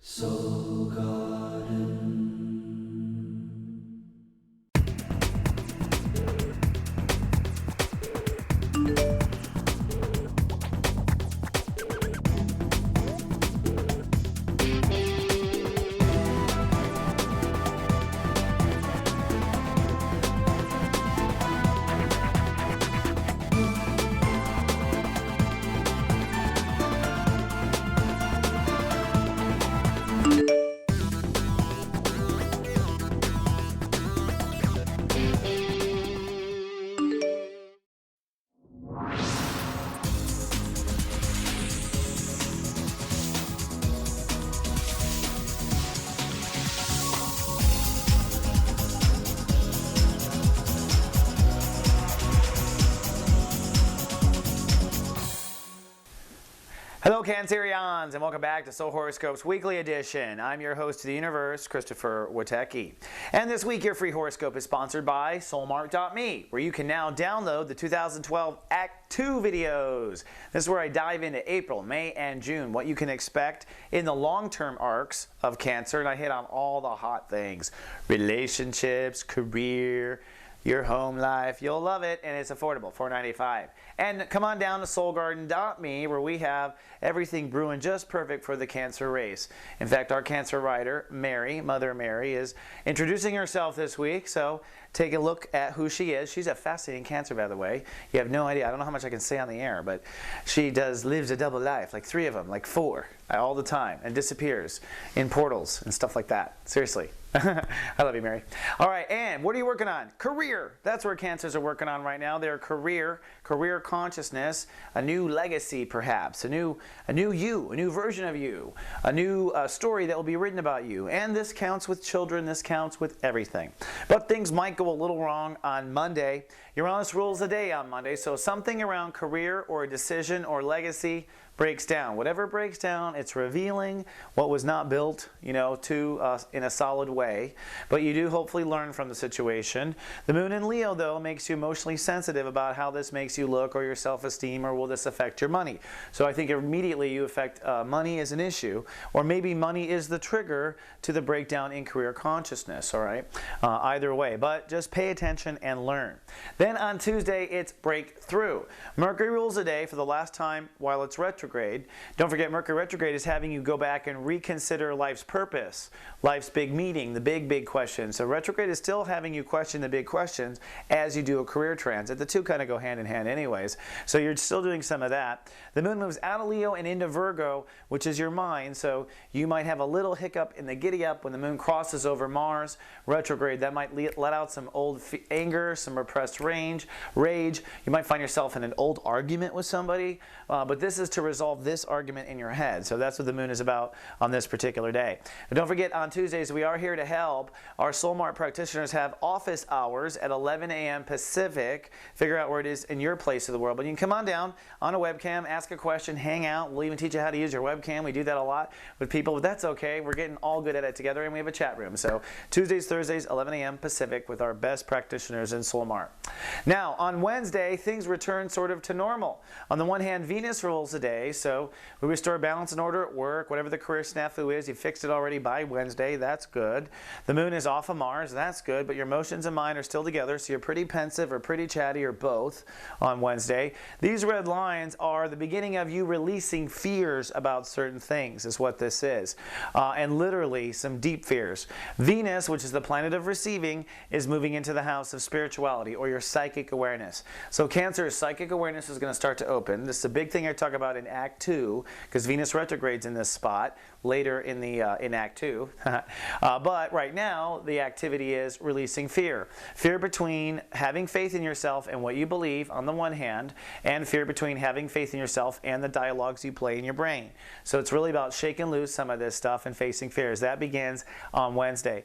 Soul Garden. Hello Cancerians, and welcome back to Soul Horoscopes Weekly Edition. I'm your host of the universe, Christopher Witecki. And this week your free horoscope is sponsored by soulmark.me, where you can now download the 2012 Act 2 videos. This is where I dive into April, May, and June, what you can expect in the long-term arcs of Cancer, and I hit on all the hot things: relationships, career, your home life. You'll love it, and it's affordable, $4.95. And come on down to soulgarden.me, where we have everything brewing just perfect for the Cancer race. In fact, our Cancer writer, Mary, Mother Mary, is introducing herself this week, so take a look at who she is. She's a fascinating Cancer, by the way. You have no idea. I don't know how much I can say on the air, but she lives a double life, like 3 of them, like 4, all the time, and disappears in portals and stuff like that. Seriously. I love you, Mary. All right, and what are you working on? Career. That's where Cancers are working on right now. Their career consciousness, a new legacy perhaps, a new you, a new version of you, a new story that will be written about you. And this counts with children, this counts with everything. But things might go a little wrong on Monday. Uranus rules the day on Monday, so something around career or a decision or legacy breaks down. Whatever breaks down, it's revealing what was not built, in a solid way. But you do hopefully learn from the situation. The moon in Leo, though, makes you emotionally sensitive about how this makes you look or your self-esteem, or will this affect your money. So I think immediately you affect money as an issue, or maybe money is the trigger to the breakdown in career consciousness, all right? Either way, but just pay attention and learn. Then on Tuesday, it's breakthrough. Mercury rules the day for the last time while it's retrograde. Don't forget, Mercury retrograde is having you go back and reconsider life's purpose, life's big meaning, the big questions. So retrograde is still having you question the big questions as you do a career transit. The two kind of go hand in hand anyways. So you're still doing some of that. The moon moves out of Leo and into Virgo, which is your mind. So you might have a little hiccup in the giddy up when the moon crosses over Mars retrograde. That might let out some old anger, some repressed rage. You might find yourself in an old argument with somebody, but this is to resolve this argument in your head. So that's what the moon is about on this particular day. And don't forget, on Tuesdays, we are here to help. Our Soulmark practitioners have office hours at 11 a.m. Pacific. Figure out where it is in your place of the world. But you can come on down on a webcam, ask a question, hang out. We'll even teach you how to use your webcam. We do that a lot with people, but that's okay. We're getting all good at it together, and we have a chat room. So Tuesdays, Thursdays, 11 a.m. Pacific with our best practitioners in Soulmark. Now, on Wednesday, things return sort of to normal. On the one hand, Venus rules the day, so we restore balance and order at work. Whatever the career snafu is, you fixed it already by Wednesday. That's good. The moon is off of Mars. That's good, but your emotions and mind are still together, so you're pretty pensive or pretty chatty or both on Wednesday. These red lines are the beginning of you releasing fears about certain things, is what this is. And literally some deep fears. Venus, which is the planet of receiving, is moving into the house of spirituality, or your psychic awareness. So Cancer's psychic awareness is going to start to open. This is a big thing I talk about in Act 2, because Venus retrogrades in this spot later in Act 2. But right now, the activity is releasing fear. Fear between having faith in yourself and what you believe on the one hand, and fear between having faith in yourself and the dialogues you play in your brain. So it's really about shaking loose some of this stuff and facing fears. That begins on Wednesday.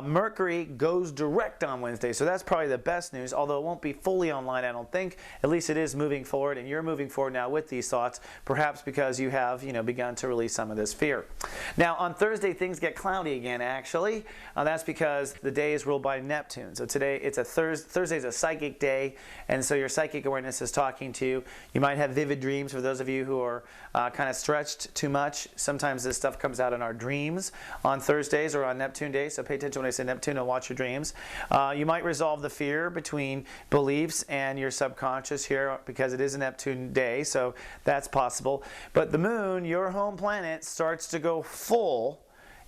Mercury goes direct on Wednesday, so that's probably the best news, although it won't be fully online, I don't think. At least it is moving forward, and you're moving forward now with these thoughts perhaps because you have, begun to release some of this fear. Now, on Thursday, things get cloudy again, actually. That's because the day is ruled by Neptune. So today, it's a Thursday's a psychic day, and so your psychic awareness is talking to you. You might have vivid dreams. For those of you who are kind of stretched too much, sometimes this stuff comes out in our dreams on Thursdays or on Neptune days. So pay attention when I say Neptune and watch your dreams. You might resolve the fear between beliefs and your subconscious here because it is a Neptune day, so that's possible. But the moon, your home planet, starts to go full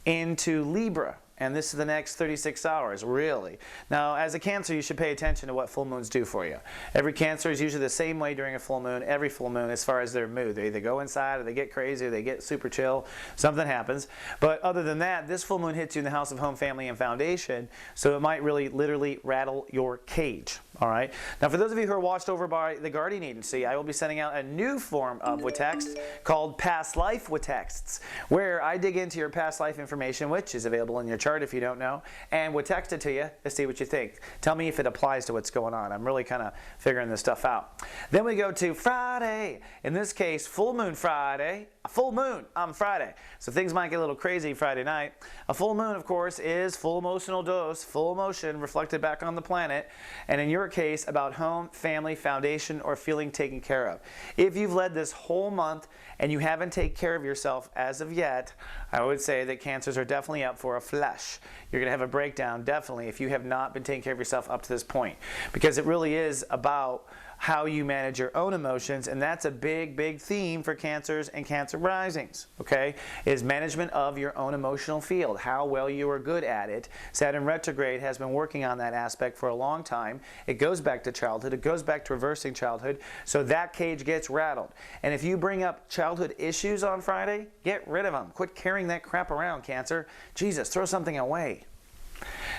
into Libra. And this is the next 36 hours, really. Now, as a Cancer, you should pay attention to what full moons do for you. Every Cancer is usually the same way during a full moon, every full moon, as far as their mood. They either go inside, or they get crazy, or they get super chill. Something happens. But other than that, this full moon hits you in the house of home, family, and foundation, so it might really literally rattle your cage. All right. Now, for those of you who are watched over by the Guardian Agency, I will be sending out a new form of Witecki called Past Life Witexts, where I dig into your past life information, which is available in your chart if you don't know, and would text it to you to see what you think. Tell me if it applies to what's going on. I'm really kind of figuring this stuff out. Then we go to Friday. In this case, full moon Friday. A full moon on Friday. So things might get a little crazy Friday night. A full moon, of course, is full emotional dose, full emotion reflected back on the planet. And in your case, about home, family, foundation, or feeling taken care of. If you've led this whole month and you haven't taken care of yourself as of yet, I would say that Cancers are definitely up for a flush. You're going to have a breakdown, definitely, if you have not been taking care of yourself up to this point. Because it really is about how you manage your own emotions, and that's a big, big theme for Cancers and Cancer risings, okay, is management of your own emotional field, how well you are good at it. Saturn retrograde has been working on that aspect for a long time. It goes back to childhood. It goes back to reversing childhood, so that cage gets rattled. And if you bring up childhood issues on Friday, get rid of them. Quit carrying that crap around, Cancer. Jesus, throw something away.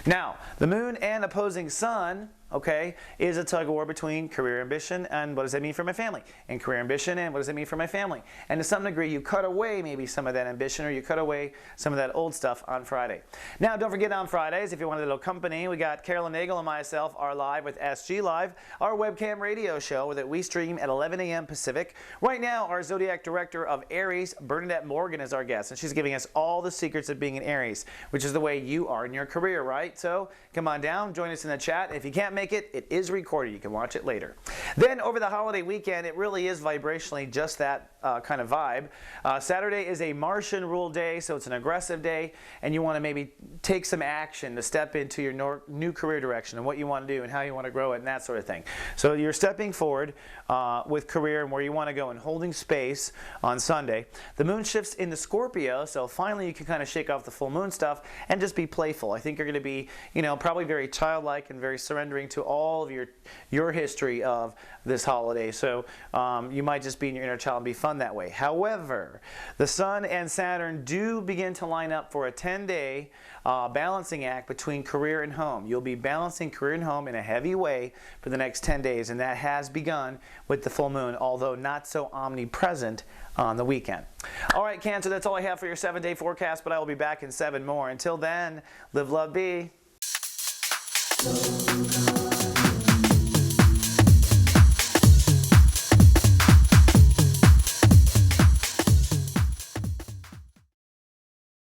Now, the moon and opposing sun, okay, is a tug of war between career ambition and what does that mean for my family, and career ambition and what does that mean for my family. And to some degree, you cut away maybe some of that ambition, or you cut away some of that old stuff on Friday. Now, don't forget on Fridays, if you want a little company, we got Carolyn Nagel and myself are live with SG Live, our webcam radio show that we stream at 11 a.m. Pacific. Right now, our Zodiac Director of Aries, Bernadette Morgan, is our guest, and she's giving us all the secrets of being an Aries, which is the way you are in your career, right? So come on down, join us in the chat. If you can't make it, it is recorded. You can watch it later. Then over the holiday weekend, it really is vibrationally just that kind of vibe. Saturday is a Martian rule day, so it's an aggressive day, and you want to maybe take some action to step into your new career direction and what you want to do and how you want to grow it and that sort of thing. So you're stepping forward with career and where you want to go and holding space on Sunday. The moon shifts into Scorpio, so finally you can kind of shake off the full moon stuff and just be playful. I think you're going to be, probably very childlike and very surrendering to all of your history of this holiday. So you might just be in your inner child and be fun that way. However, the Sun and Saturn do begin to line up for a 10-day balancing act between career and home. You'll be balancing career and home in a heavy way for the next 10 days, and that has begun with the full moon, although not so omnipresent on the weekend. All right, Cancer, that's all I have for your 7-day forecast, but I will be back in 7 more. Until then, live, love, be.